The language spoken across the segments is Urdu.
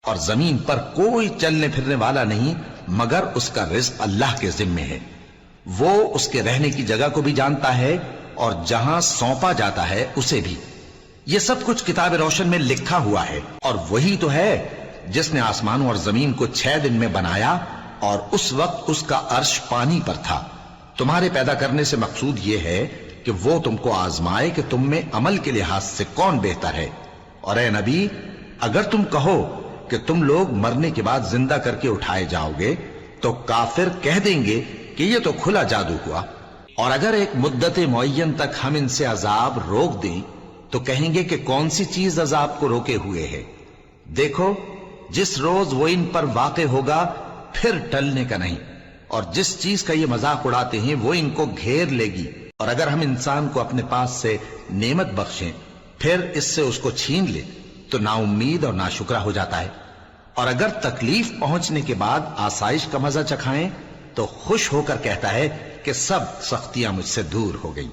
اور زمین پر کوئی چلنے پھرنے والا نہیں مگر اس کا رزق اللہ کے ذمے ہے. وہ اس کے رہنے کی جگہ کو بھی جانتا ہے اور جہاں سونپا جاتا ہے اسے بھی. یہ سب کچھ کتاب روشن میں لکھا ہوا ہے. اور وہی تو ہے جس نے آسمانوں اور زمین کو 6 دن میں بنایا اور اس وقت اس کا عرش پانی پر تھا. تمہارے پیدا کرنے سے مقصود یہ ہے کہ وہ تم کو آزمائے کہ تم میں عمل کے لحاظ سے کون بہتر ہے. اور اے نبی، اگر تم کہو کہ تم لوگ مرنے کے بعد زندہ کر کے اٹھائے جاؤ گے تو کافر کہہ دیں گے کہ یہ تو کھلا جادو ہوا. اور اگر ایک مدت معین تک ہم ان سے عذاب روک دیں تو کہیں گے کہ کون سی چیز عذاب کو روکے ہوئے ہے. دیکھو، جس روز وہ ان پر واقع ہوگا پھر ٹلنے کا نہیں. اور جس چیز کا یہ مذاق اڑاتے ہیں وہ ان کو گھیر لے گی. اور اگر ہم انسان کو اپنے پاس سے نعمت بخشیں پھر اس سے اس کو چھین لے تو نا امید اور ناشکرا ہو جاتا ہے. اور اگر تکلیف پہنچنے کے بعد آسائش کا مزہ چکھائیں تو خوش ہو کر کہتا ہے کہ سب سختیاں مجھ سے دور ہو گئیں.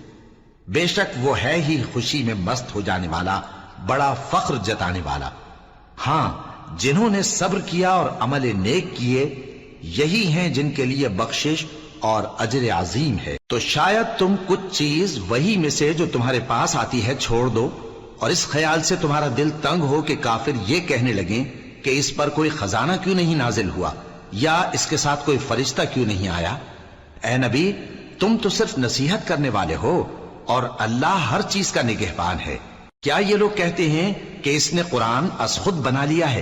بے شک وہ ہے ہی خوشی میں مست ہو جانے والا، بڑا فخر جتانے والا. ہاں، جنہوں نے صبر کیا اور عمل نیک کیے یہی ہیں جن کے لیے بخشش اور اجر عظیم ہے. تو شاید تم کچھ چیز وہی میں سے جو تمہارے پاس آتی ہے چھوڑ دو اور اس خیال سے تمہارا دل تنگ ہو کہ کافر یہ کہنے لگیں کہ اس پر کوئی خزانہ کیوں نہیں نازل ہوا یا اس کے ساتھ کوئی فرشتہ کیوں نہیں آیا. اے نبی، تم تو صرف نصیحت کرنے والے ہو اور اللہ ہر چیز کا نگہبان ہے. کیا یہ لوگ کہتے ہیں کہ اس نے قرآن از خود بنا لیا ہے؟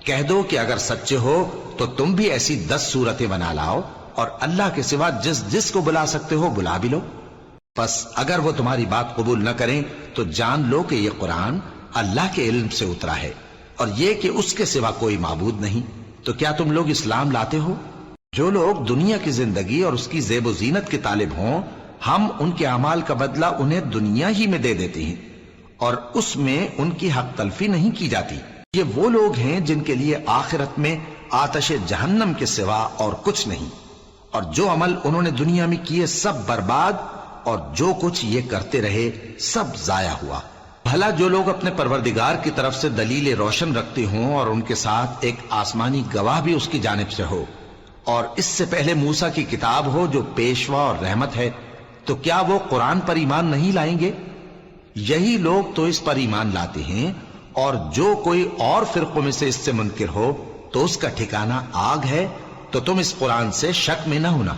کہہ دو کہ اگر سچے ہو تو تم بھی ایسی 10 صورتیں بنا لاؤ اور اللہ کے سوا جس جس کو بلا سکتے ہو بلا بھی لو. پس اگر وہ تمہاری بات قبول نہ کریں تو جان لو کہ یہ قرآن اللہ کے علم سے اترا ہے اور یہ کہ اس کے سوا کوئی معبود نہیں. تو کیا تم لوگ اسلام لاتے ہو؟ جو لوگ دنیا کی زندگی اور اس کی زیب و زینت کے طالب ہوں ہم ان کے اعمال کا بدلہ انہیں دنیا ہی میں دے دیتے ہیں اور اس میں ان کی حق تلفی نہیں کی جاتی. یہ وہ لوگ ہیں جن کے لیے آخرت میں آتش جہنم کے سوا اور کچھ نہیں. اور جو عمل انہوں نے دنیا میں کیے سب برباد اور جو کچھ یہ کرتے رہے سب ضائع ہوا. بھلا جو لوگ اپنے پروردگار کی طرف سے دلیل روشن رکھتے ہوں اور ان کے ساتھ ایک آسمانی گواہ بھی اس کی جانب سے ہو اور اس سے پہلے موسیٰ کی کتاب ہو جو پیشوا اور رحمت ہے، تو کیا وہ قرآن پر ایمان نہیں لائیں گے؟ یہی لوگ تو اس پر ایمان لاتے ہیں. اور جو کوئی اور فرقوں میں سے اس سے منکر ہو تو اس کا ٹھکانہ آگ ہے. تو تم اس قرآن سے شک میں نہ ہونا،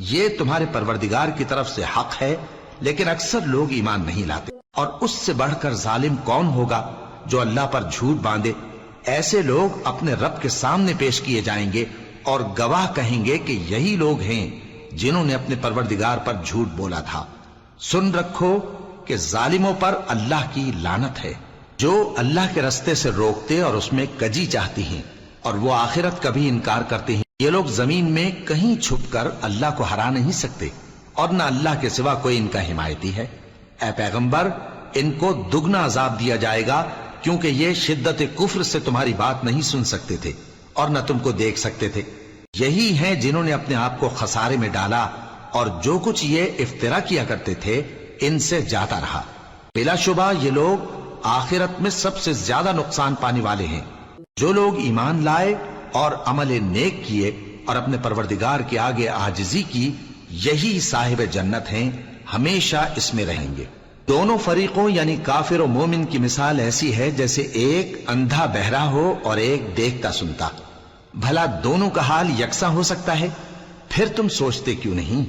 یہ تمہارے پروردگار کی طرف سے حق ہے، لیکن اکثر لوگ ایمان نہیں لاتے. اور اس سے بڑھ کر ظالم کون ہوگا جو اللہ پر جھوٹ باندھے؟ ایسے لوگ اپنے رب کے سامنے پیش کیے جائیں گے اور گواہ کہیں گے کہ یہی لوگ ہیں جنہوں نے اپنے پروردگار پر جھوٹ بولا تھا. سن رکھو کہ ظالموں پر اللہ کی لعنت ہے، جو اللہ کے رستے سے روکتے اور اس میں کجی چاہتی ہیں اور وہ آخرت کا بھی انکار کرتے ہیں. یہ لوگ زمین میں کہیں چھپ کر اللہ کو ہرا نہیں سکتے اور نہ اللہ کے سوا کوئی ان کا حمایتی ہے. اے پیغمبر، ان کو دگنا عذاب دیا جائے گا کیونکہ یہ شدت کفر سے تمہاری بات نہیں سن سکتے تھے اور نہ تم کو دیکھ سکتے تھے. یہی ہیں جنہوں نے اپنے آپ کو خسارے میں ڈالا اور جو کچھ یہ افترا کیا کرتے تھے ان سے جاتا رہا. بلا شبہ یہ لوگ آخرت میں سب سے زیادہ نقصان پانے والے ہیں. جو لوگ ایمان لائے اور عمل نیک کیے اور اپنے پروردگار کے آگے عاجزی کی یہی صاحب جنت ہیں، ہمیشہ اس میں رہیں گے. دونوں فریقوں یعنی کافر و مومن کی مثال ایسی ہے جیسے ایک اندھا بہرا ہو اور ایک دیکھتا سنتا. بھلا دونوں کا حال یکساں ہو سکتا ہے؟ پھر تم سوچتے کیوں نہیں؟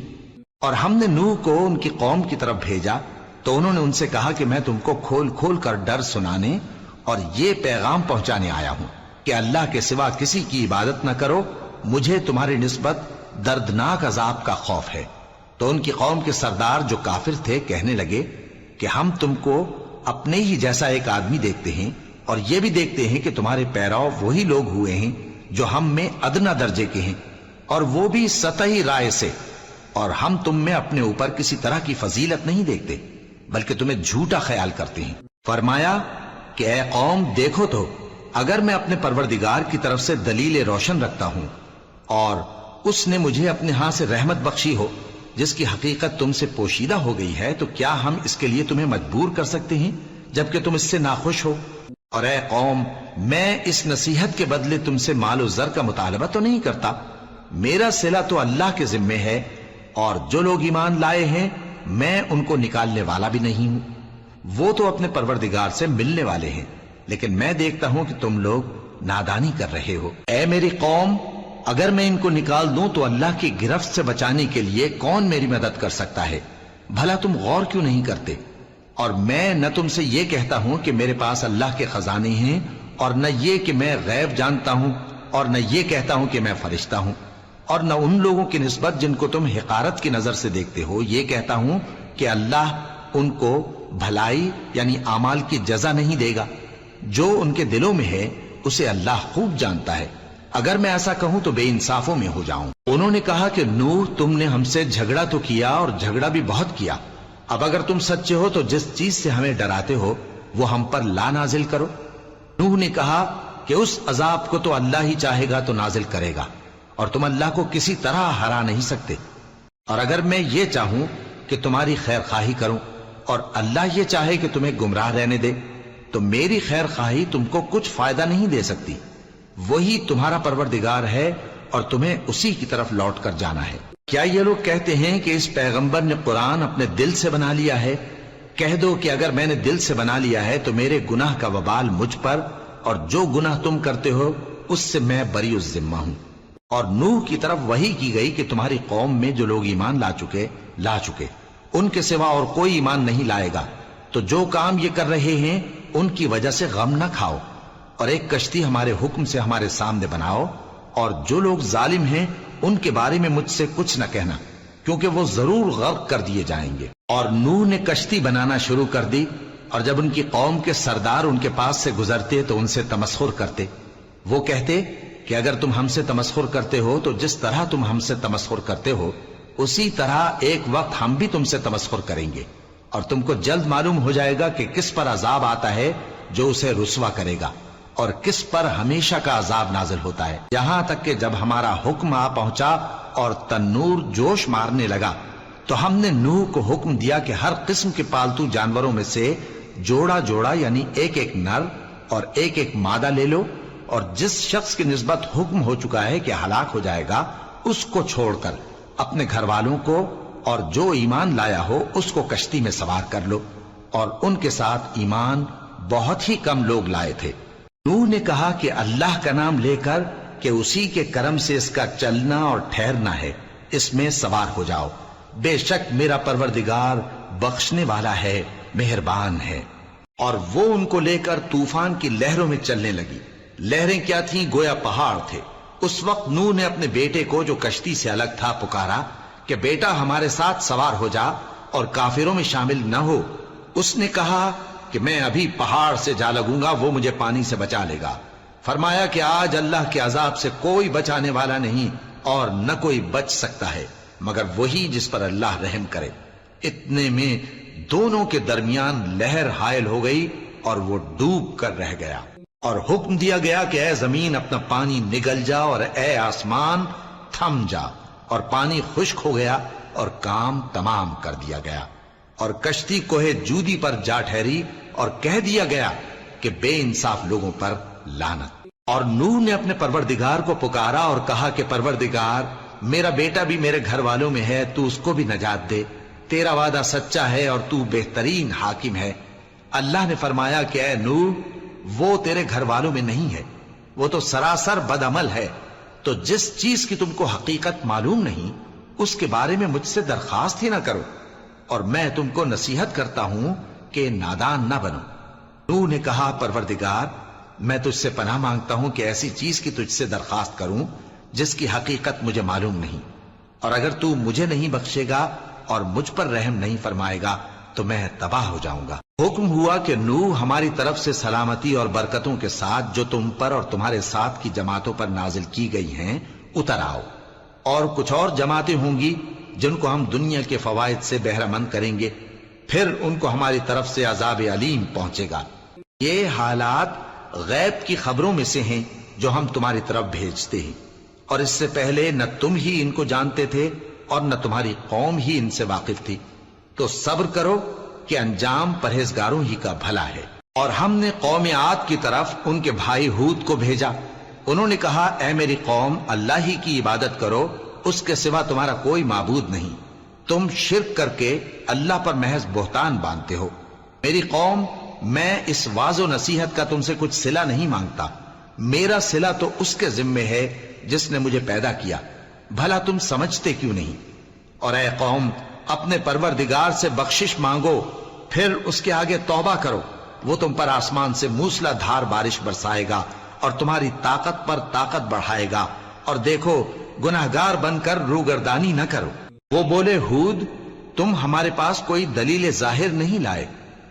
اور ہم نے نوح کو ان کی قوم کی طرف بھیجا تو انہوں نے ان سے کہا کہ میں تم کو کھول کھول کر ڈر سنانے اور یہ پیغام پہنچانے آیا ہوں کہ اللہ کے سوا کسی کی عبادت نہ کرو، مجھے تمہاری نسبت دردناک عذاب کا خوف ہے. تو ان کی قوم کے سردار جو کافر تھے کہنے لگے کہ ہم تم کو اپنے ہی جیسا ایک آدمی دیکھتے ہیں اور یہ بھی دیکھتے ہیں کہ تمہارے پیرو وہی لوگ ہوئے ہیں جو ہم میں ادنا درجے کے ہیں اور وہ بھی سطحی رائے سے، اور ہم تم میں اپنے اوپر کسی طرح کی فضیلت نہیں دیکھتے بلکہ تمہیں جھوٹا خیال کرتے ہیں. فرمایا کہ اے قوم دیکھو تو اگر میں اپنے پروردگار کی طرف سے دلیل روشن رکھتا ہوں اور اس نے مجھے اپنے ہاں سے رحمت بخشی ہو جس کی حقیقت تم سے پوشیدہ ہو گئی ہے، تو کیا ہم اس کے لیے تمہیں مجبور کر سکتے ہیں جبکہ تم اس سے ناخوش ہو؟ اور اے قوم، میں اس نصیحت کے بدلے تم سے مال و زر کا مطالبہ تو نہیں کرتا، میرا صلہ تو اللہ کے ذمے ہے، اور جو لوگ ایمان لائے ہیں میں ان کو نکالنے والا بھی نہیں ہوں، وہ تو اپنے پروردگار سے ملنے والے ہیں، لیکن میں دیکھتا ہوں کہ تم لوگ نادانی کر رہے ہو۔ اے میری قوم، اگر میں ان کو نکال دوں تو اللہ کی گرفت سے بچانے کے لیے کون میری مدد کر سکتا ہے؟ بھلا تم غور کیوں نہیں کرتے؟ اور میں نہ تم سے یہ کہتا ہوں کہ میرے پاس اللہ کے خزانے ہیں، اور نہ یہ کہ میں غیب جانتا ہوں، اور نہ یہ کہتا ہوں کہ میں فرشتہ ہوں، اور نہ ان لوگوں کی نسبت جن کو تم حقارت کی نظر سے دیکھتے ہو یہ کہتا ہوں کہ اللہ ان کو بھلائی یعنی اعمال کی جزا نہیں دے گا۔ جو ان کے دلوں میں ہے اسے اللہ خوب جانتا ہے، اگر میں ایسا کہوں تو بے انصافوں میں ہو جاؤں۔ انہوں نے کہا کہ نوح، تم نے ہم سے جھگڑا تو کیا اور جھگڑا بھی بہت کیا، اب اگر تم سچے ہو تو جس چیز سے ہمیں ڈراتے ہو وہ ہم پر لا نازل کرو۔ نوح نے کہا کہ اس عذاب کو تو اللہ ہی چاہے گا تو نازل کرے گا، اور تم اللہ کو کسی طرح ہرا نہیں سکتے، اور اگر میں یہ چاہوں کہ تمہاری خیر خواہی کروں اور اللہ یہ چاہے کہ تمہیں گمراہ رہنے دے تو میری خیر خواہی تم کو کچھ فائدہ نہیں دے سکتی، وہی تمہارا پروردگار ہے اور تمہیں اسی کی طرف لوٹ کر جانا ہے۔ کیا یہ لوگ کہتے ہیں کہ اس پیغمبر نے قرآن اپنے دل سے بنا لیا ہے؟ کہہ دو کہ اگر میں نے دل سے بنا لیا ہے تو میرے گناہ کا وبال مجھ پر، اور جو گناہ تم کرتے ہو اس سے میں بری الذمہ ہوں۔ اور نوح کی طرف وحی کی گئی کہ تمہاری قوم میں جو لوگ ایمان لا چکے ان کے سوا اور کوئی ایمان نہیں لائے گا، تو جو کام یہ کر رہے ہیں ان کی وجہ سے غم نہ کھاؤ، اور ایک کشتی ہمارے حکم سے ہمارے سامنے بناؤ، اور جو لوگ ظالم ہیں ان کے بارے میں مجھ سے کچھ نہ کہنا، کیونکہ وہ ضرور غرق کر دیے جائیں گے۔ اور نوح نے کشتی بنانا شروع کر دی، اور جب ان کی قوم کے سردار ان کے پاس سے گزرتے تو ان سے تمسخر کرتے، وہ کہتے کہ اگر تم ہم سے تمسخر کرتے ہو تو جس طرح تم ہم سے تمسخر کرتے ہو اسی طرح ایک وقت ہم بھی تم سے تمسخر کریں گے، اور تم کو جلد معلوم ہو جائے گا کہ کس پر عذاب آتا ہے جو اسے رسوا کرے گا، اور کس پر ہمیشہ کا عذاب نازل ہوتا ہے۔ یہاں تک کہ جب ہمارا حکم آ پہنچا اور تنور جوش مارنے لگا تو ہم نے نوح کو حکم دیا کہ ہر قسم کے پالتو جانوروں میں سے جوڑا جوڑا یعنی ایک ایک نر اور ایک ایک مادہ لے لو، اور جس شخص کی نسبت حکم ہو چکا ہے کہ ہلاک ہو جائے گا اس کو چھوڑ کر اپنے گھر والوں کو اور جو ایمان لایا ہو اس کو کشتی میں سوار کر لو، اور ان کے ساتھ ایمان بہت ہی کم لوگ لائے تھے۔ نوح نے کہا کہ اللہ کا نام لے کر کہ اسی کے کرم سے اس کا چلنا اور ٹھہرنا ہے، اس میں سوار ہو جاؤ، بے شک میرا پروردگار بخشنے والا ہے، مہربان ہے۔ اور وہ ان کو لے کر طوفان کی لہروں میں چلنے لگی، لہریں کیا تھیں؟ گویا پہاڑ تھے۔ اس وقت نوح نے اپنے بیٹے کو جو کشتی سے الگ تھا پکارا کہ بیٹا ہمارے ساتھ سوار ہو جا اور کافروں میں شامل نہ ہو۔ اس نے کہا کہ میں ابھی پہاڑ سے جا لگوں گا، وہ مجھے پانی سے بچا لے گا۔ فرمایا کہ آج اللہ کے عذاب سے کوئی بچانے والا نہیں اور نہ کوئی بچ سکتا ہے مگر وہی جس پر اللہ رحم کرے۔ اتنے میں دونوں کے درمیان لہر حائل ہو گئی اور وہ ڈوب کر رہ گیا، اور حکم دیا گیا کہ اے زمین اپنا پانی نگل جا، اور اے آسمان تھم جا، اور پانی خشک ہو گیا اور کام تمام کر دیا گیا، اور کشتی کوہ جودی پر جا ٹھہری، اور کہہ دیا گیا کہ بے انصاف لوگوں پر لعنت۔ اور نوح نے اپنے پروردگار کو پکارا اور کہا کہ پروردگار، میرا بیٹا بھی میرے گھر والوں میں ہے، تو اس کو بھی نجات دے، تیرا وعدہ سچا ہے اور تو بہترین حاکم ہے۔ اللہ نے فرمایا کہ اے نوح، وہ تیرے گھر والوں میں نہیں ہے، وہ تو سراسر بدعمل ہے، تو جس چیز کی تم کو حقیقت معلوم نہیں اس کے بارے میں مجھ سے درخواست ہی نہ کرو، اور میں تم کو نصیحت کرتا ہوں کہ نادان نہ بنو۔ نوح نے کہا پروردگار، میں تجھ سے پناہ مانگتا ہوں کہ ایسی چیز کی تجھ سے درخواست کروں جس کی حقیقت مجھے معلوم نہیں، اور اگر تو مجھے نہیں بخشے گا اور مجھ پر رحم نہیں فرمائے گا تو میں تباہ ہو جاؤں گا۔ حکم ہوا کہ نوح ہماری طرف سے سلامتی اور برکتوں کے ساتھ جو تم پر اور تمہارے ساتھ کی جماعتوں پر نازل کی گئی ہیں اتر آؤ، اور کچھ اور جماعتیں ہوں گی جن کو ہم دنیا کے فوائد سے بہرہ مند کریں گے، پھر ان کو ہماری طرف سے عذاب علیم پہنچے گا۔ یہ حالات غیب کی خبروں میں سے ہیں جو ہم تمہاری طرف بھیجتے ہیں، اور اس سے پہلے نہ تم ہی ان کو جانتے تھے اور نہ تمہاری قوم ہی ان سے واقف تھی، تو صبر کرو کہ انجام پرہیزگاروں ہی کا بھلا ہے۔ اور ہم نے قوم عاد کی طرف ان کے بھائی ہود کو بھیجا. انہوں نے کہا اے میری قوم اللہ ہی کی عبادت کرو، اس کے سوا تمہارا کوئی معبود نہیں. تم شرک کر کے اللہ پر محض بہتان باندھتے ہو. میری قوم میں اس واعظ و نصیحت کا تم سے کچھ صلہ نہیں مانگتا. میرا صلہ تو اس کے ذمے ہے جس نے مجھے پیدا کیا. بھلا تم سمجھتے کیوں نہیں؟ اور اے قوم اپنے پروردگار سے بخشش مانگو، پھر اس کے آگے توبہ کرو. وہ تم پر آسمان سے موسلا دھار بارش برسائے گا اور تمہاری طاقت پر طاقت بڑھائے گا. اور دیکھو گناہگار بن کر روگردانی نہ کرو. وہ بولے ہود تم ہمارے پاس کوئی دلیل ظاہر نہیں لائے،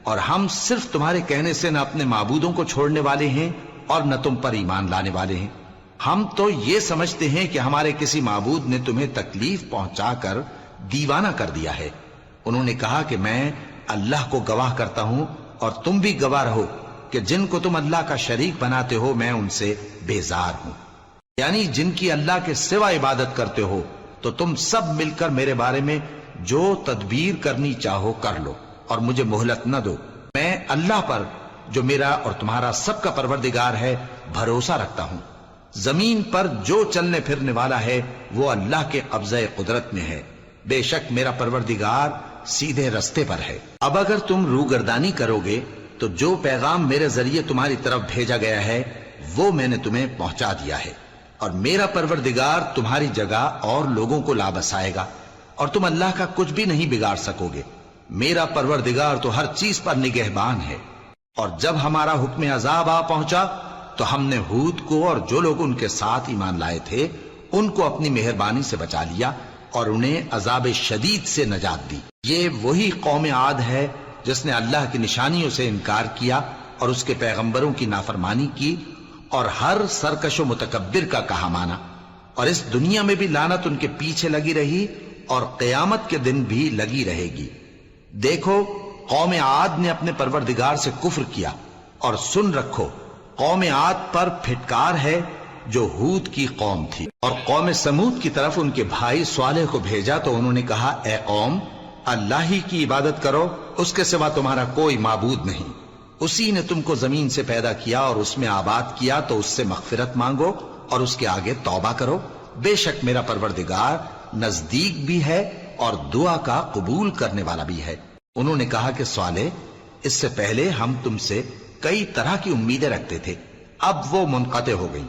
اور ہم صرف تمہارے کہنے سے نہ اپنے معبودوں کو چھوڑنے والے ہیں اور نہ تم پر ایمان لانے والے ہیں. ہم تو یہ سمجھتے ہیں کہ ہمارے کسی معبود نے تمہیں تکلیف پہنچا کر دیوانہ کر دیا ہے. انہوں نے کہا کہ میں اللہ کو گواہ کرتا ہوں اور تم بھی گواہ رہو کہ جن کو تم اللہ کا شریک بناتے ہو میں ان سے بیزار ہوں. یعنی جن کی اللہ کے سوا عبادت کرتے ہو تو تم سب مل کر میرے بارے میں جو تدبیر کرنی چاہو کر لو اور مجھے مہلت نہ دو. میں اللہ پر جو میرا اور تمہارا سب کا پروردگار ہے بھروسہ رکھتا ہوں. زمین پر جو چلنے پھرنے والا ہے وہ اللہ کے قبضہ قدرت میں ہے. بے شک میرا پروردگار سیدھے رستے پر ہے. اب اگر تم روگردانی کرو گے تو جو پیغام میرے ذریعے تمہاری طرف بھیجا گیا ہے وہ میں نے تمہیں پہنچا دیا ہے، اور میرا پروردگار تمہاری جگہ اور لوگوں کو لا بسائے گا، اور تم اللہ کا کچھ بھی نہیں بگاڑ سکو گے. میرا پروردگار تو ہر چیز پر نگہبان ہے. اور جب ہمارا حکم عذاب آ پہنچا تو ہم نے ہود کو اور جو لوگ ان کے ساتھ ایمان لائے تھے ان کو اپنی مہربانی سے بچا لیا اور انہیں عذاب شدید سے نجات دی. یہ وہی قوم عاد ہے جس نے اللہ کی نشانیوں سے انکار کیا اور اس کے پیغمبروں کی نافرمانی کی اور ہر سرکش و متکبر کا کہا مانا. اور اس دنیا میں بھی لعنت ان کے پیچھے لگی رہی اور قیامت کے دن بھی لگی رہے گی. دیکھو قوم عاد نے اپنے پروردگار سے کفر کیا، اور سن رکھو قوم عاد پر پھٹکار ہے جو ہود کی قوم تھی. اور قوم سمود کی طرف ان کے بھائی صالح کو بھیجا تو انہوں نے کہا اے قوم اللہ ہی کی عبادت کرو، اس کے سوا تمہارا کوئی معبود نہیں. اسی نے تم کو زمین سے پیدا کیا اور اس میں آباد کیا، تو اس سے مغفرت مانگو اور اس کے آگے توبہ کرو. بے شک میرا پروردگار نزدیک بھی ہے اور دعا کا قبول کرنے والا بھی ہے. انہوں نے کہا کہ صالح اس سے پہلے ہم تم سے کئی طرح کی امیدیں رکھتے تھے، اب وہ منقطع ہو گئی.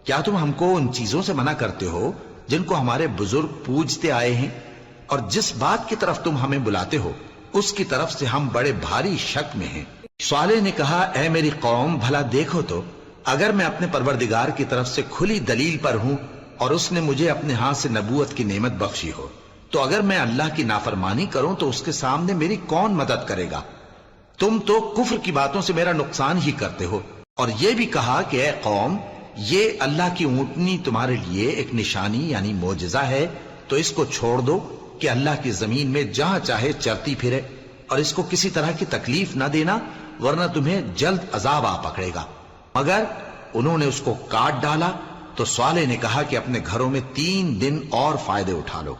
کیا تم ہم کو ان چیزوں سے منع کرتے ہو جن کو ہمارے بزرگ پوجتے آئے ہیں؟ اور جس بات کی طرف تم ہمیں بلاتے ہو اس کی طرف سے ہم بڑے بھاری شک میں ہیں. صالح نے کہا اے میری قوم بھلا دیکھو تو اگر میں اپنے پروردگار کی طرف سے کھلی دلیل پر ہوں اور اس نے مجھے اپنے ہاتھ سے نبوت کی نعمت بخشی ہو، تو اگر میں اللہ کی نافرمانی کروں تو اس کے سامنے میری کون مدد کرے گا؟ تم تو کفر کی باتوں سے میرا نقصان ہی کرتے ہو. اور یہ بھی کہا کہ اے قوم یہ اللہ کی اونٹنی تمہارے لیے ایک نشانی یعنی معجزہ ہے، تو اس کو چھوڑ دو کہ اللہ کی زمین میں جہاں چاہے چرتی پھرے، اور اس کو کسی طرح کی تکلیف نہ دینا ورنہ تمہیں جلد عذاب آ پکڑے گا. مگر انہوں نے اس کو کاٹ ڈالا. تو صالح نے کہا کہ اپنے گھروں میں 3 دن اور فائدے اٹھا لو،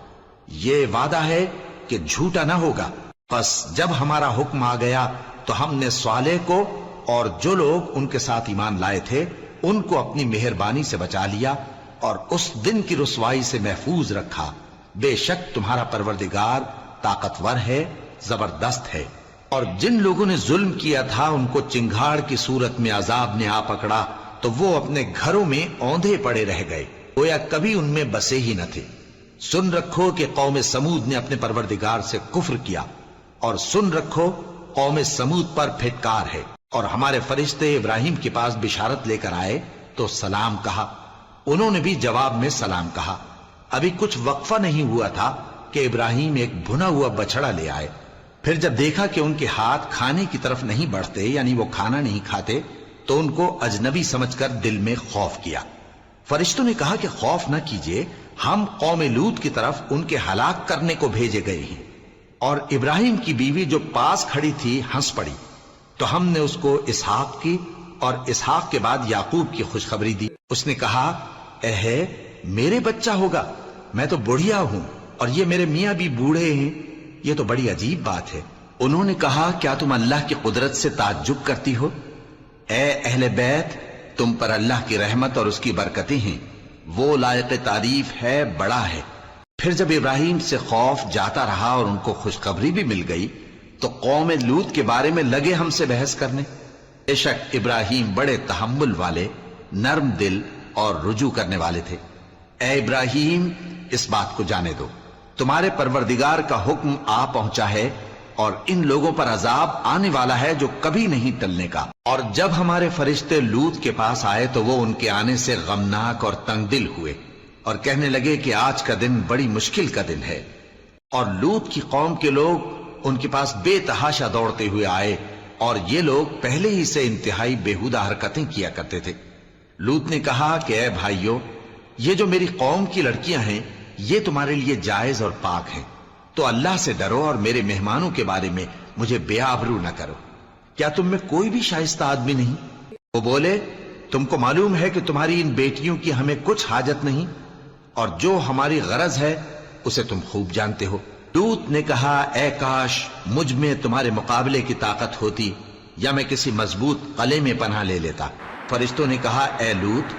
یہ وعدہ ہے کہ جھوٹا نہ ہوگا. پس جب ہمارا حکم آ گیا تو ہم نے صالح کو اور جو لوگ ان کے ساتھ ایمان لائے تھے ان کو اپنی مہربانی سے بچا لیا اور اس دن کی رسوائی سے محفوظ رکھا. بے شک تمہارا پروردگار طاقتور ہے، زبردست ہے. اور جن لوگوں نے ظلم کیا تھا ان کو چنگھاڑ کی صورت میں عذاب نے آ پکڑا تو وہ اپنے گھروں میں اوندھے پڑے رہ گئے، گویا کبھی ان میں بسے ہی نہ تھے. سن رکھو کہ قوم سمود نے اپنے پروردگار سے کفر کیا، اور سن رکھو قوم سمود پر پھٹکار ہے. اور ہمارے فرشتے ابراہیم کے پاس بشارت لے کر آئے تو سلام کہا، انہوں نے بھی جواب میں سلام کہا. ابھی کچھ وقفہ نہیں ہوا تھا کہ ابراہیم ایک بھنا ہوا بچڑا لے آئے. پھر جب دیکھا کہ ان کے ہاتھ کھانے کی طرف نہیں بڑھتے یعنی وہ کھانا نہیں کھاتے تو ان کو اجنبی سمجھ کر دل میں خوف کیا. فرشتوں نے کہا کہ خوف نہ کیجیے، ہم قوم لوط کی طرف ان کے ہلاک کرنے کو بھیجے گئے ہیں. اور ابراہیم کی بیوی جو پاس کھڑی تھی ہنس پڑی تو ہم نے اس کو اسحاق کی اور اسحاق کے بعد یعقوب کی خوشخبری دی. اس نے کہا اے میرے بچہ ہوگا، میں تو بڑھیا ہوں اور یہ میرے میاں بھی بوڑھے ہیں، یہ تو بڑی عجیب بات ہے. انہوں نے کہا کیا تم اللہ کی قدرت سے تعجب کرتی ہو؟ اے اہل بیت، تم پر اللہ کی رحمت اور اس کی برکتیں ہیں، وہ لائق تعریف ہے، بڑا ہے۔ پھر جب ابراہیم سے خوف جاتا رہا اور ان کو خوشخبری بھی مل گئی تو قوم لوط کے بارے میں لگے ہم سے بحث کرنے۔ بے شک ابراہیم بڑے تحمل والے، نرم دل اور رجوع کرنے والے تھے۔ اے ابراہیم، اس بات کو جانے دو، تمہارے پروردگار کا حکم آ پہنچا ہے اور ان لوگوں پر عذاب آنے والا ہے جو کبھی نہیں ٹلنے کا۔ اور جب ہمارے فرشتے لوط کے پاس آئے تو وہ ان کے آنے سے غمناک اور تنگ دل ہوئے اور کہنے لگے کہ آج کا دن بڑی مشکل کا دن ہے۔ اور لوط کی قوم کے لوگ ان کے پاس بے تحاشا دوڑتے ہوئے آئے اور یہ لوگ پہلے ہی سے انتہائی بیہودہ حرکتیں کیا کرتے تھے۔ لوط نے کہا کہ اے بھائیو، یہ جو میری قوم کی لڑکیاں ہیں یہ تمہارے لیے جائز اور پاک ہیں، تو اللہ سے ڈرو اور میرے مہمانوں کے بارے میں مجھے بے آبرو نہ کرو۔ کیا تم میں کوئی بھی شائستہ آدمی نہیں؟ وہ بولے تم کو معلوم ہے کہ تمہاری ان بیٹیوں کی ہمیں کچھ حاجت نہیں، اور جو ہماری غرض ہے اسے تم خوب جانتے ہو۔ لوط نے کہا اے کاش مجھ میں تمہارے مقابلے کی طاقت ہوتی یا میں کسی مضبوط قلعے میں پناہ لے لیتا۔ فرشتوں نے کہا اے لوط،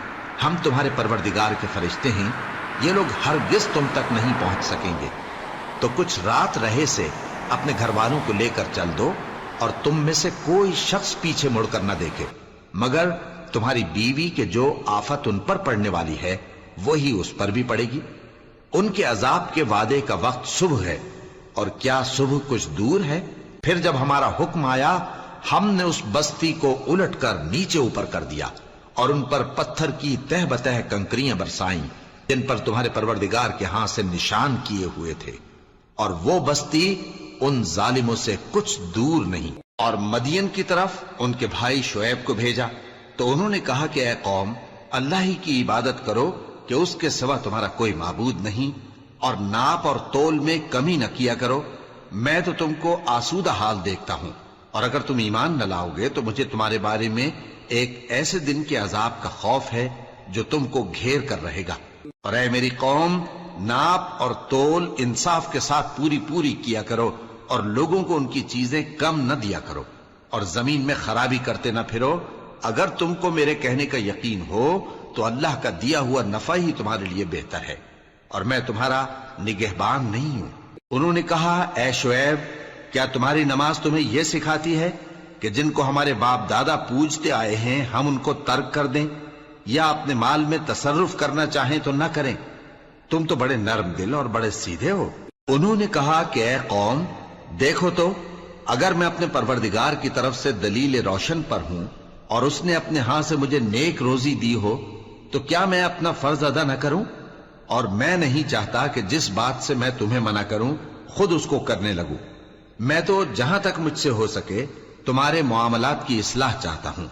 ہم تمہارے پروردگار کے فرشتے ہیں، یہ لوگ ہرگز تم تک نہیں پہنچ سکیں گے، تو کچھ رات رہے سے اپنے گھر والوں کو لے کر چل دو اور تم میں سے کوئی شخص پیچھے مڑ کر نہ دیکھے مگر تمہاری بیوی کے جو آفت ان پر پڑنے والی ہے وہی اس پر بھی پڑے گی۔ ان کے عذاب کے وعدے کا وقت صبح ہے، اور کیا صبح کچھ دور ہے؟ پھر جب ہمارا حکم آیا ہم نے اس بستی کو الٹ کر نیچے اوپر کر دیا اور ان پر پتھر کی تہ بتہ کنکریاں برسائیں جن پر تمہارے پروردگار کے ہاں سے نشان کیے ہوئے تھے، اور وہ بستی ان ظالموں سے کچھ دور نہیں۔ اور مدین کی طرف ان کے بھائی شعیب کو بھیجا تو انہوں نے کہا کہ اے قوم، اللہ ہی کی عبادت کرو کہ اس کے سوا تمہارا کوئی معبود نہیں، اور ناپ اور تول میں کمی نہ کیا کرو، میں تو تم کو آسودہ حال دیکھتا ہوں، اور اگر تم ایمان نہ لاؤ گے تو مجھے تمہارے بارے میں ایک ایسے دن کے عذاب کا خوف ہے جو تم کو گھیر کر رہے گا۔ اور اے میری قوم، ناپ اور تول انصاف کے ساتھ پوری پوری کیا کرو، اور لوگوں کو ان کی چیزیں کم نہ دیا کرو، اور زمین میں خرابی کرتے نہ پھرو۔ اگر تم کو میرے کہنے کا یقین ہو تو اللہ کا دیا ہوا نفع ہی تمہارے لیے بہتر ہے، اور میں تمہارا نگہبان نہیں ہوں۔ انہوں نے کہا اے شعیب، کیا تمہاری نماز تمہیں یہ سکھاتی ہے کہ جن کو ہمارے باپ دادا پوجتے آئے ہیں ہم ان کو ترک کر دیں، یا اپنے مال میں تصرف کرنا چاہیں تو نہ کریں؟ تم تو بڑے نرم دل اور بڑے سیدھے ہو۔ انہوں نے کہا کہ اے قوم، دیکھو تو اگر میں اپنے پروردگار کی طرف سے دلیل روشن پر ہوں اور اس نے اپنے ہاں سے مجھے نیک روزی دی ہو تو کیا میں اپنا فرض ادا نہ کروں؟ اور میں نہیں چاہتا کہ جس بات سے میں تمہیں منع کروں خود اس کو کرنے لگوں۔ میں تو جہاں تک مجھ سے ہو سکے تمہارے معاملات کی اصلاح چاہتا ہوں،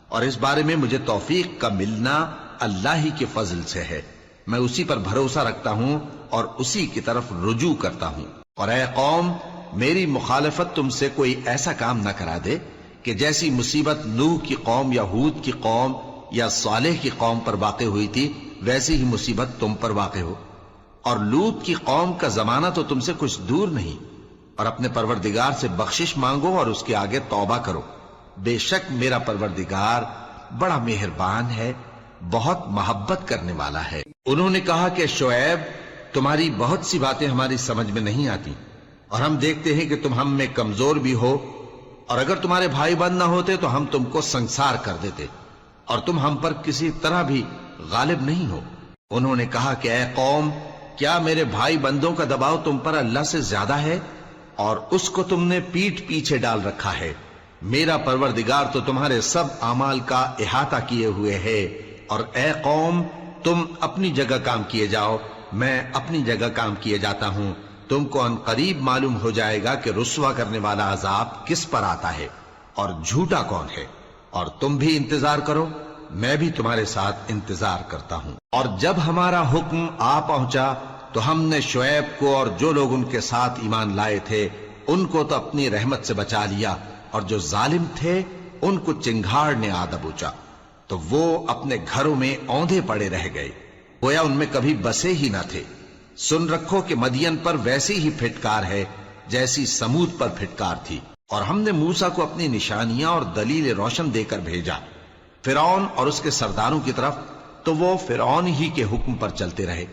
اور اس بارے میں مجھے توفیق کا ملنا اللہ ہی کے فضل سے ہے۔ میں اسی پر بھروسہ رکھتا ہوں اور اسی کی طرف رجوع کرتا ہوں۔ اور اے قوم، میری مخالفت تم سے کوئی ایسا کام نہ کرا دے کہ جیسی مصیبت نوح کی قوم یا ہود کی قوم یا صالح کی قوم پر واقع ہوئی تھی ویسی ہی مصیبت تم پر واقع ہو۔ اور لوط کی قوم کا زمانہ تو تم سے کچھ دور نہیں، اور اپنے پروردگار سے بخشش مانگو اور اس کے آگے توبہ کرو، بے شک میرا پروردگار بڑا مہربان ہے، بہت محبت کرنے والا ہے۔ انہوں نے کہا کہ شعیب، تمہاری بہت سی باتیں ہماری سمجھ میں نہیں آتی، اور ہم دیکھتے ہیں کہ تم ہم میں کمزور بھی ہو، اور اگر تمہارے بھائی بند نہ ہوتے تو ہم تم کو سنسار کر دیتے، اور تم ہم پر کسی طرح بھی غالب نہیں ہو۔ انہوں نے کہا کہ اے قوم، کیا میرے بھائی بندوں کا دباؤ تم پر اللہ سے زیادہ ہے، اور اس کو تم نے پیٹھ پیچھے ڈال رکھا ہے؟ میرا پروردگار تو تمہارے سب اعمال کا احاطہ کیے ہوئے ہے۔ اور اے قوم، تم اپنی جگہ کام کیے جاؤ، میں اپنی جگہ کام کیے جاتا ہوں۔ تم کو ان قریب معلوم ہو جائے گا کہ رسوا کرنے والا عذاب کس پر آتا ہے اور جھوٹا کون ہے، اور تم بھی انتظار کرو، میں بھی تمہارے ساتھ انتظار کرتا ہوں۔ اور جب ہمارا حکم آ پہنچا تو ہم نے شعیب کو اور جو لوگ ان کے ساتھ ایمان لائے تھے ان کو تو اپنی رحمت سے بچا لیا، اور جو ظالم تھے ان کو چنگھاڑ نے آ دبوچا، تو وہ اپنے گھروں میں اوندھے پڑے رہ گئے، گویا ان میں کبھی بسے ہی نہ تھے۔ سن رکھو کہ مدین پر ویسی ہی پھٹکار ہے جیسی سمود پر پھٹکار تھی، اور ہم نے موسیٰ کو اپنی نشانیاں اور دلیل روشن دے کر بھیجا فرعون اور اس کے سرداروں کی طرف، تو وہ فرعون ہی کے حکم پر چلتے رہے،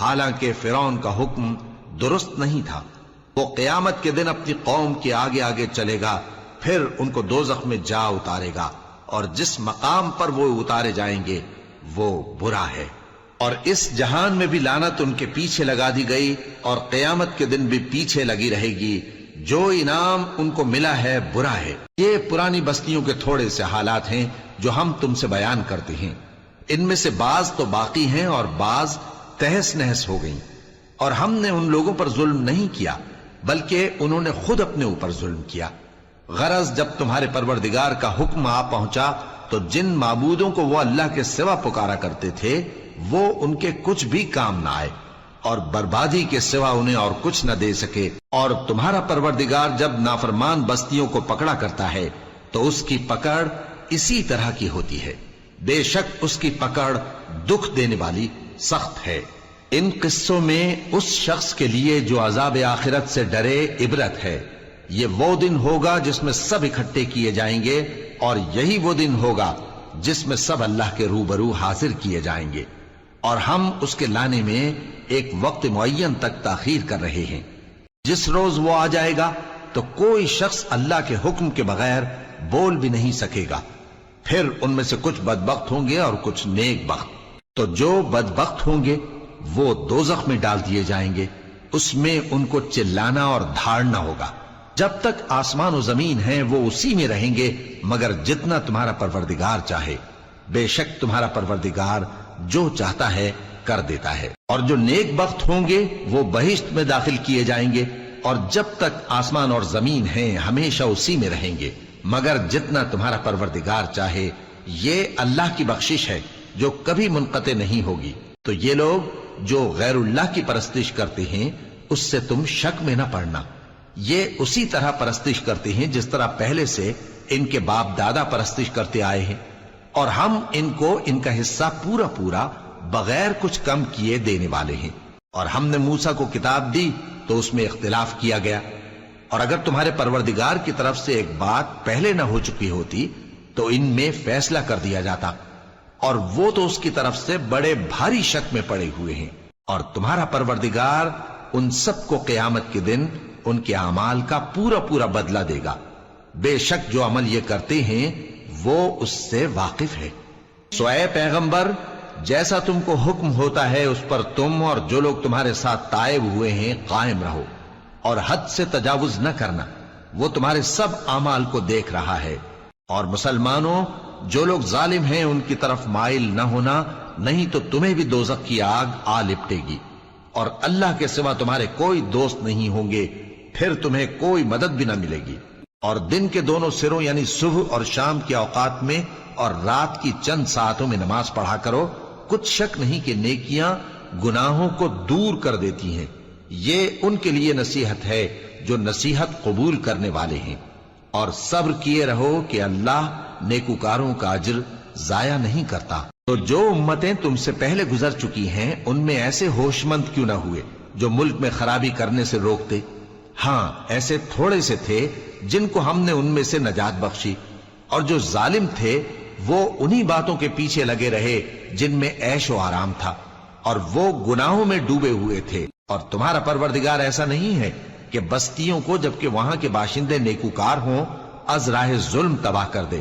حالانکہ فرعون کا حکم درست نہیں تھا۔ وہ قیامت کے دن اپنی قوم کے آگے آگے چلے گا، پھر ان کو دوزخ میں جا اتارے گا، اور جس مقام پر وہ اتارے جائیں گے وہ برا ہے۔ اور اس جہان میں بھی لعنت ان کے پیچھے لگا دی گئی، اور قیامت کے دن بھی پیچھے لگی رہے گی۔ جو انعام ان کو ملا ہے برا ہے۔ یہ پرانی بستیوں کے تھوڑے سے حالات ہیں جو ہم تم سے بیان کرتے ہیں، ان میں سے بعض تو باقی ہیں اور بعض تہس نہس ہو گئیں۔ اور ہم نے ان لوگوں پر ظلم نہیں کیا بلکہ انہوں نے خود اپنے اوپر ظلم کیا۔ غرض جب تمہارے پروردگار کا حکم آ پہنچا تو جن معبودوں کو وہ اللہ کے سوا پکارا کرتے تھے وہ ان کے کچھ بھی کام نہ آئے، اور بربادی کے سوا انہیں اور کچھ نہ دے سکے۔ اور تمہارا پروردگار جب نافرمان بستیوں کو پکڑا کرتا ہے تو اس کی پکڑ اسی طرح کی ہوتی ہے، بے شک اس کی پکڑ دکھ دینے والی سخت ہے۔ ان قصوں میں اس شخص کے لیے جو عذاب آخرت سے ڈرے عبرت ہے۔ یہ وہ دن ہوگا جس میں سب اکٹھے کیے جائیں گے، اور یہی وہ دن ہوگا جس میں سب اللہ کے روبرو حاضر کیے جائیں گے، اور ہم اس کے لانے میں ایک وقت معین تک تاخیر کر رہے ہیں۔ جس روز وہ آ جائے گا تو کوئی شخص اللہ کے حکم کے بغیر بول بھی نہیں سکے گا۔ پھر ان میں سے کچھ بدبخت ہوں گے اور کچھ نیک بخت۔ تو جو بدبخت ہوں گے وہ دوزخ میں ڈال دیے جائیں گے، اس میں ان کو چلانا اور دھاڑنا ہوگا۔ جب تک آسمان و زمین ہیں وہ اسی میں رہیں گے مگر جتنا تمہارا پروردگار چاہے، بے شک تمہارا پروردگار جو چاہتا ہے کر دیتا ہے۔ اور جو نیک بخت ہوں گے وہ بہشت میں داخل کیے جائیں گے، اور جب تک آسمان اور زمین ہیں ہمیشہ اسی میں رہیں گے مگر جتنا تمہارا پروردگار چاہے۔ یہ اللہ کی بخشش ہے جو کبھی منقطع نہیں ہوگی۔ تو یہ لوگ جو غیر اللہ کی پرستش کرتے ہیں اس سے تم شک میں نہ پڑنا، یہ اسی طرح پرستش کرتے ہیں جس طرح پہلے سے ان کے باپ دادا پرستش کرتے آئے ہیں، اور ہم ان کو ان کا حصہ پورا پورا بغیر کچھ کم کیے دینے والے ہیں۔ اور ہم نے موسیٰ کو کتاب دی تو اس میں اختلاف کیا گیا، اور اگر تمہارے پروردگار کی طرف سے ایک بات پہلے نہ ہو چکی ہوتی تو ان میں فیصلہ کر دیا جاتا، اور وہ تو اس کی طرف سے بڑے بھاری شک میں پڑے ہوئے ہیں۔ اور تمہارا پروردگار ان سب کو قیامت کے دن ان کے اعمال کا پورا پورا بدلہ دے گا، بے شک جو عمل یہ کرتے ہیں وہ اس سے واقف ہے۔ سو اے پیغمبر، جیسا تم کو حکم ہوتا ہے اس پر تم اور جو لوگ تمہارے ساتھ تائب ہوئے ہیں قائم رہو، اور حد سے تجاوز نہ کرنا، وہ تمہارے سب اعمال کو دیکھ رہا ہے۔ اور مسلمانوں، جو لوگ ظالم ہیں ان کی طرف مائل نہ ہونا، نہیں تو تمہیں بھی دوزخ کی آگ آ لپٹے گی، اور اللہ کے سوا تمہارے کوئی دوست نہیں ہوں گے، پھر تمہیں کوئی مدد بھی نہ ملے گی۔ اور دن کے دونوں سروں یعنی صبح اور شام کے اوقات میں اور رات کی چند ساعتوں میں نماز پڑھا کرو، کچھ شک نہیں کہ نیکیاں گناہوں کو دور کر دیتی ہیں۔ یہ ان کے لیے نصیحت ہے جو نصیحت قبول کرنے والے ہیں۔ اور صبر کیے رہو کہ اللہ نیکوکاروں کا اجر ضائع نہیں کرتا۔ تو جو امتیں تم سے پہلے گزر چکی ہیں ان میں ایسے ہوش مند کیوں نہ ہوئے جو ملک میں خرابی کرنے سے روکتے؟ ہاں، ایسے تھوڑے سے تھے جن کو ہم نے ان میں سے نجات بخشی، اور جو ظالم تھے وہ انہی باتوں کے پیچھے لگے رہے جن میں عیش و آرام تھا، اور وہ گناہوں میں ڈوبے ہوئے تھے۔ اور تمہارا پروردگار ایسا نہیں ہے کہ بستیوں کو جبکہ وہاں کے باشندے نیکوکار ہوں از راہ ظلم تباہ کر دے۔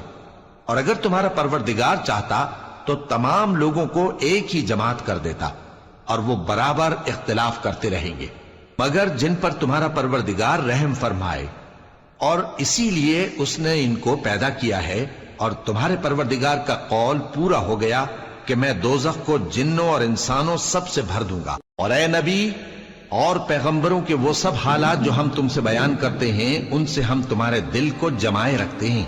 اور اگر تمہارا پروردگار چاہتا تو تمام لوگوں کو ایک ہی جماعت کر دیتا، اور وہ برابر اختلاف کرتے رہیں گے، مگر جن پر تمہارا پروردگار رحم فرمائے، اور اسی لیے اس نے ان کو پیدا کیا ہے۔ اور تمہارے پروردگار کا قول پورا ہو گیا کہ میں دوزخ کو جنوں اور انسانوں سب سے بھر دوں گا۔ اور اے نبی اور پیغمبروں کے وہ سب حالات جو ہم تم سے بیان کرتے ہیں ان سے ہم تمہارے دل کو جمائے رکھتے ہیں،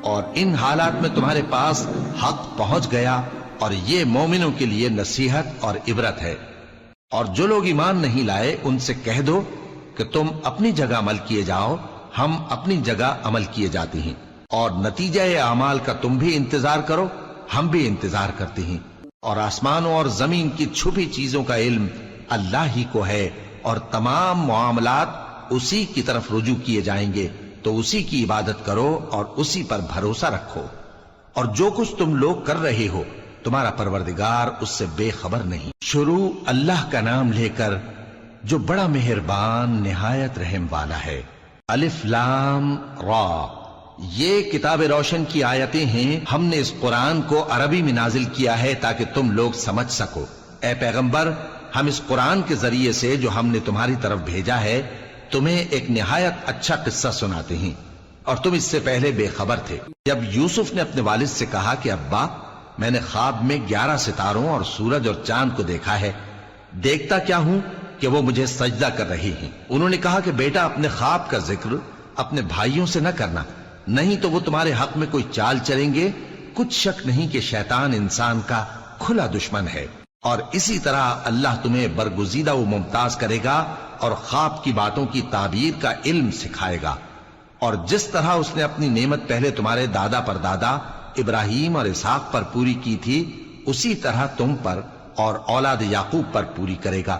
اور ان حالات میں تمہارے پاس حق پہنچ گیا، اور یہ مومنوں کے لیے نصیحت اور عبرت ہے۔ اور جو لوگ ایمان نہیں لائے ان سے کہہ دو کہ تم اپنی جگہ عمل کیے جاؤ، ہم اپنی جگہ عمل کیے جاتے ہیں، اور نتیجہ اعمال کا تم بھی انتظار کرو، ہم بھی انتظار کرتے ہیں۔ اور آسمانوں اور زمین کی چھپی چیزوں کا علم اللہ ہی کو ہے، اور تمام معاملات اسی کی طرف رجوع کیے جائیں گے تو اسی کی عبادت کرو اور اسی پر بھروسہ رکھو، اور جو کچھ تم لوگ کر رہے ہو تمہارا پروردگار اس سے بے خبر نہیں۔ شروع اللہ کا نام لے کر جو بڑا مہربان نہایت رحم والا ہے۔ الف لام را، یہ کتاب روشن کی آیتیں ہیں۔ ہم نے اس قرآن کو عربی میں نازل کیا ہے تاکہ تم لوگ سمجھ سکو۔ اے پیغمبر، ہم اس قرآن کے ذریعے سے جو ہم نے تمہاری طرف بھیجا ہے تمہیں ایک نہایت اچھا قصہ سناتے ہیں، اور تم اس سے پہلے بے خبر تھے۔ جب یوسف نے اپنے والد سے کہا کہ ابا، میں نے خواب میں 11 ستاروں اور سورج اور چاند کو دیکھا ہے، دیکھتا کیا ہوں کہ وہ مجھے سجدہ کر رہی ہیں۔ انہوں نے کہا کہ بیٹا، اپنے خواب کا ذکر اپنے بھائیوں سے نہ کرنا، نہیں تو وہ تمہارے حق میں کوئی چال چلیں گے۔ کچھ شک نہیں کہ شیطان انسان کا کھلا دشمن ہے، اور اسی طرح اللہ تمہیں برگزیدہ و ممتاز کرے گا اور خواب کی باتوں کی تعبیر کا علم سکھائے گا، اور جس طرح اس نے اپنی نعمت پہلے تمہارے دادا پر دادا ابراہیم اور اسحاق پر پوری کی تھی، اسی طرح تم پر اور اولاد یعقوب پر پوری کرے گا۔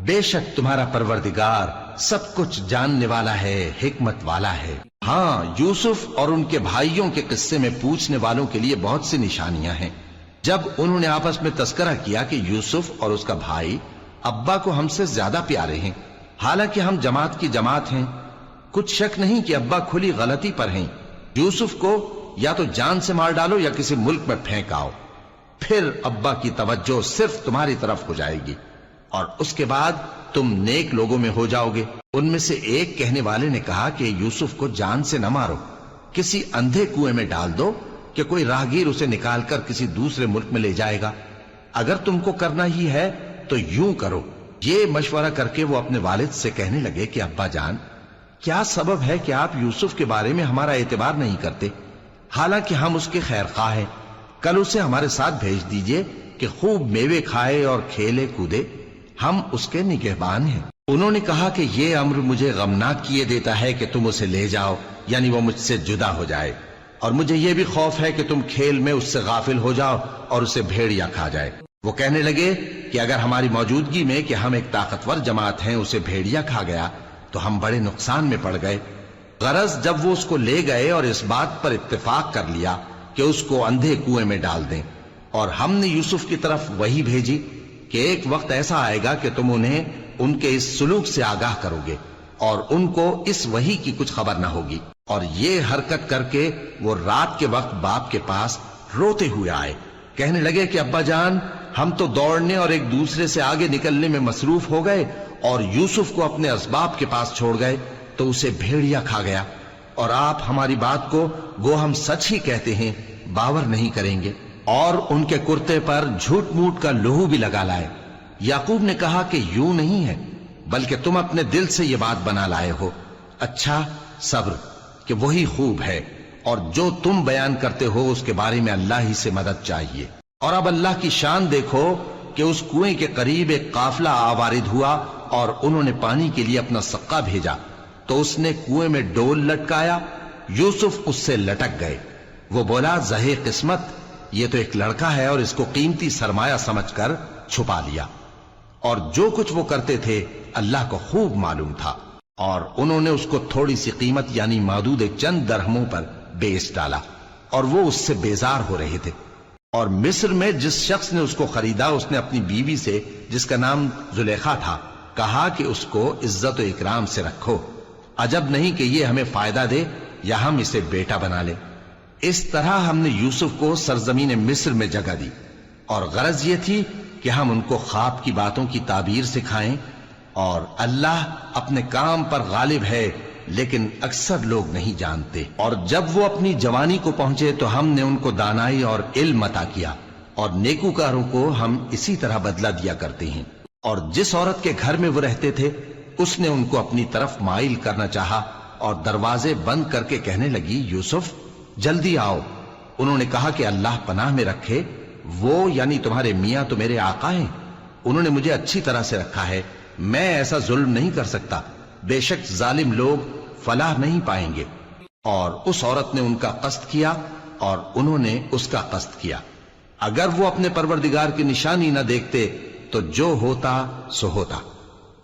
بے شک تمہارا پروردگار سب کچھ جاننے والا ہے، حکمت والا ہے۔ ہاں، یوسف اور ان کے بھائیوں کے قصے میں پوچھنے والوں کے لیے بہت سی نشانیاں ہیں۔ جب انہوں نے آپس میں تذکرہ کیا کہ یوسف اور اس کا بھائی ابا کو ہم سے زیادہ پیارے ہیں، حالانکہ ہم جماعت کی جماعت ہیں، کچھ شک نہیں کہ ابا کھلی غلطی پر ہیں۔ یوسف کو یا تو جان سے مار ڈالو یا کسی ملک میں پھینک آؤ، پھر ابا کی توجہ صرف تمہاری طرف ہو جائے گی، اور اس کے بعد تم نیک لوگوں میں ہو جاؤ گے۔ ان میں سے ایک کہنے والے نے کہا کہ یوسف کو جان سے نہ مارو، کسی اندھے کنویں میں ڈال دو کہ کوئی راہگیر اسے نکال کر کسی دوسرے ملک میں لے جائے گا۔ اگر تم کو کرنا ہی ہے تو یوں کرو۔ یہ مشورہ کر کے وہ اپنے والد سے کہنے لگے کہ ابا جان، کیا سبب ہے کہ آپ یوسف کے بارے میں ہمارا اعتبار نہیں کرتے؟ حالانکہ ہم اس کے خیر خواہ ہیں، کل اسے ہمارے ساتھ بھیج دیجئے کہ خوب میوے کھائے اور کھیلے کودے، ہم اس کے نگہبان ہیں۔ انہوں نے کہا کہ یہ امر مجھے غمناک کیے دیتا ہے کہ تم اسے لے جاؤ، یعنی وہ مجھ سے جدا ہو جائے، اور مجھے یہ بھی خوف ہے کہ تم کھیل میں اس سے غافل ہو جاؤ اور اسے بھیڑیا کھا جائے۔ وہ کہنے لگے کہ اگر ہماری موجودگی میں کہ ہم ایک طاقتور جماعت ہیں اسے بھیڑیا کھا گیا تو ہم بڑے نقصان میں پڑ گئے۔ غرض جب وہ اس کو لے گئے اور اس بات پر اتفاق کر لیا کہ اس کو اندھے کنویں میں ڈال دیں، اور ہم نے یوسف کی طرف وحی بھیجی کہ ایک وقت ایسا آئے گا کہ تم انہیں ان کے اس سلوک سے آگاہ کرو گے، اور ان کو اس وحی کی کچھ خبر نہ ہوگی۔ اور یہ حرکت کر کے وہ رات کے وقت باپ کے پاس روتے ہوئے آئے، کہنے لگے کہ ابا جان، ہم تو دوڑنے اور ایک دوسرے سے آگے نکلنے میں مصروف ہو گئے اور یوسف کو اپنے اسباب کے پاس چھوڑ گئے تو اسے بھیڑیا کھا گیا، اور آپ ہماری بات کو گو ہم سچ ہی کہتے ہیں باور نہیں کریں گے۔ اور ان کے کرتے پر جھوٹ موٹ کا لہو بھی لگا لائے۔ یعقوب نے کہا کہ یوں نہیں ہے، بلکہ تم اپنے دل سے یہ بات بنا لائے ہو۔ اچھا، صبر، کہ وہی خوب ہے، اور جو تم بیان کرتے ہو اس کے بارے میں اللہ ہی سے مدد چاہیے۔ اور اب اللہ کی شان دیکھو کہ اس کنویں کے قریب ایک قافلہ آوارد ہوا اور انہوں نے پانی کے لیے اپنا سقا بھیجا، تو اس نے کنویں میں ڈول لٹکایا، یوسف اس سے لٹک گئے۔ وہ بولا، زہے قسمت، یہ تو ایک لڑکا ہے، اور اس کو قیمتی سرمایہ سمجھ کر چھپا لیا۔ اور جو کچھ وہ کرتے تھے اللہ کو خوب معلوم تھا، اور انہوں نے اس کو تھوڑی سی قیمت یعنی معدود چند درہموں پر بیچ ڈالا، اور وہ اس سے بیزار ہو رہے تھے۔ اور مصر میں جس شخص نے اس کو خریدا اس نے اپنی بیوی سے، جس کا نام زلیخا تھا، کہا کہ اس کو عزت و اکرام سے رکھو، عجب نہیں کہ یہ ہمیں فائدہ دے یا ہم اسے بیٹا بنا لیں۔ اس طرح ہم نے یوسف کو سرزمین مصر میں جگہ دی، اور غرض یہ تھی کہ ہم ان کو خواب کی باتوں کی تعبیر سکھائیں، اور اللہ اپنے کام پر غالب ہے لیکن اکثر لوگ نہیں جانتے۔ اور جب وہ اپنی جوانی کو پہنچے تو ہم نے ان کو دانائی اور علم عطا کیا، اور نیکوکاروں کو ہم اسی طرح بدلہ دیا کرتے ہیں۔ اور جس عورت کے گھر میں وہ رہتے تھے اس نے ان کو اپنی طرف مائل کرنا چاہا، اور دروازے بند کر کے کہنے لگی، یوسف جلدی آؤ۔ انہوں نے کہا کہ اللہ پناہ میں رکھے، وہ یعنی تمہارے میاں تو میرے آقا ہیں، انہوں نے مجھے اچھی طرح سے رکھا ہے، میں ایسا ظلم نہیں کر سکتا، بے شک ظالم لوگ فلاح نہیں پائیں گے۔ اور اس عورت نے ان کا قصد کیا اور انہوں نے اس کا قصد کیا۔ اگر وہ اپنے پروردگار کی نشانی نہ دیکھتے تو جو ہوتا سو ہوتا۔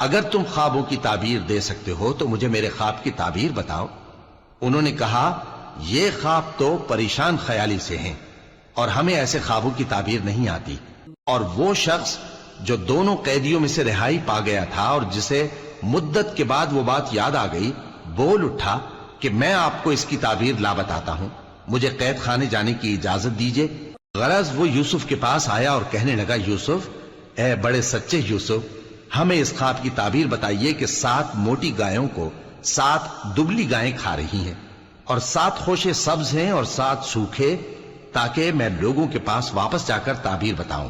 اگر تم خوابوں کی تعبیر دے سکتے ہو تو مجھے میرے خواب کی تعبیر بتاؤ۔ انہوں نے کہا یہ خواب تو پریشان خیالی سے ہیں اور ہمیں ایسے خوابوں کی تعبیر نہیں آتی۔ اور وہ شخص جو دونوں قیدیوں میں سے رہائی پا گیا تھا اور جسے مدت کے بعد وہ بات یاد آ گئی، بول اٹھا کہ میں آپ کو اس کی تعبیر لا بتاتا ہوں، مجھے قید خانے جانے کی اجازت دیجیے۔ غرض وہ یوسف کے پاس آیا اور کہنے لگا، یوسف، اے بڑے سچے یوسف، ہمیں اس خواب کی تعبیر بتائیے کہ 7 موٹی گایوں کو 7 دبلی گائیں کھا رہی ہیں اور 7 خوشے سبز ہیں اور 7 سوکھے، تاکہ میں لوگوں کے پاس واپس جا کر تعبیر بتاؤں۔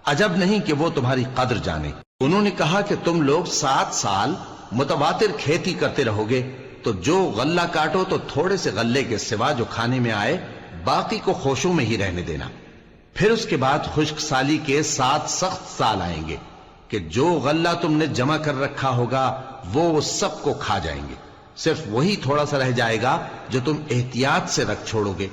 عجب نہیں کہ وہ تمہاری قدر جانے۔ انہوں نے کہا کہ تم لوگ 7 سال متواتر کھیتی کرتے رہو گے، تو جو غلہ کاٹو تو تھوڑے سے غلے کے سوا جو کھانے میں آئے باقی کو خوشوں میں ہی رہنے دینا۔ پھر اس کے بعد خشک سالی کے 7 سخت سال آئیں گے کہ جو غلہ تم نے جمع کر رکھا ہوگا وہ سب کو کھا جائیں گے، صرف وہی تھوڑا سا رہ جائے گا جو تم احتیاط سے رکھ چھوڑو گے۔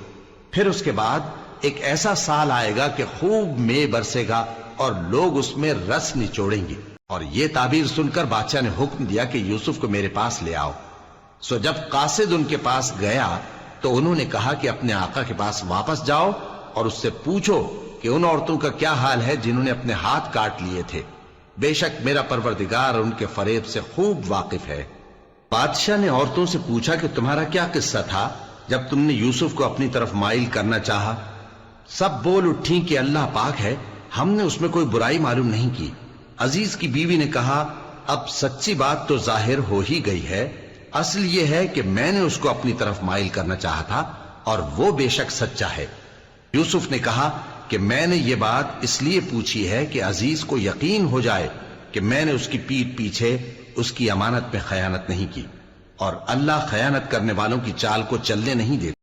پھر اس کے بعد ایک ایسا سال آئے گا کہ خوب مے برسے گا اور لوگ اس میں رس نچوڑیں گے۔ اور یہ تعبیر سن کر بادشاہ نے حکم دیا کہ یوسف کو میرے پاس لے آؤ۔ سو جب قاصد ان کے پاس گیا تو انہوں نے کہا کہ اپنے آقا کے پاس واپس جاؤ اور اس سے پوچھو کہ ان عورتوں کا کیا حال ہے جنہوں نے اپنے ہاتھ کاٹ لیے تھے، بے شک میرا پروردگار ان کے فریب سے خوب واقف ہے۔ بادشاہ نے عورتوں سے پوچھا کہ تمہارا کیا قصہ تھا جب تم نے یوسف کو اپنی طرف مائل کرنا چاہا؟ سب بول اٹھیں کہ اللہ پاک ہے، ہم نے اس میں کوئی برائی معلوم نہیں کی۔ عزیز کی بیوی نے کہا، اب سچی بات تو ظاہر ہو ہی گئی ہے، اصل یہ ہے کہ میں نے اس کو اپنی طرف مائل کرنا چاہا تھا اور وہ بے شک سچا ہے۔ یوسف نے کہا کہ میں نے یہ بات اس لیے پوچھی ہے کہ عزیز کو یقین ہو جائے کہ میں نے اس کی پیٹھ پیچھے اس کی امانت میں خیانت نہیں کی، اور اللہ خیانت کرنے والوں کی چال کو چلنے نہیں دیتا۔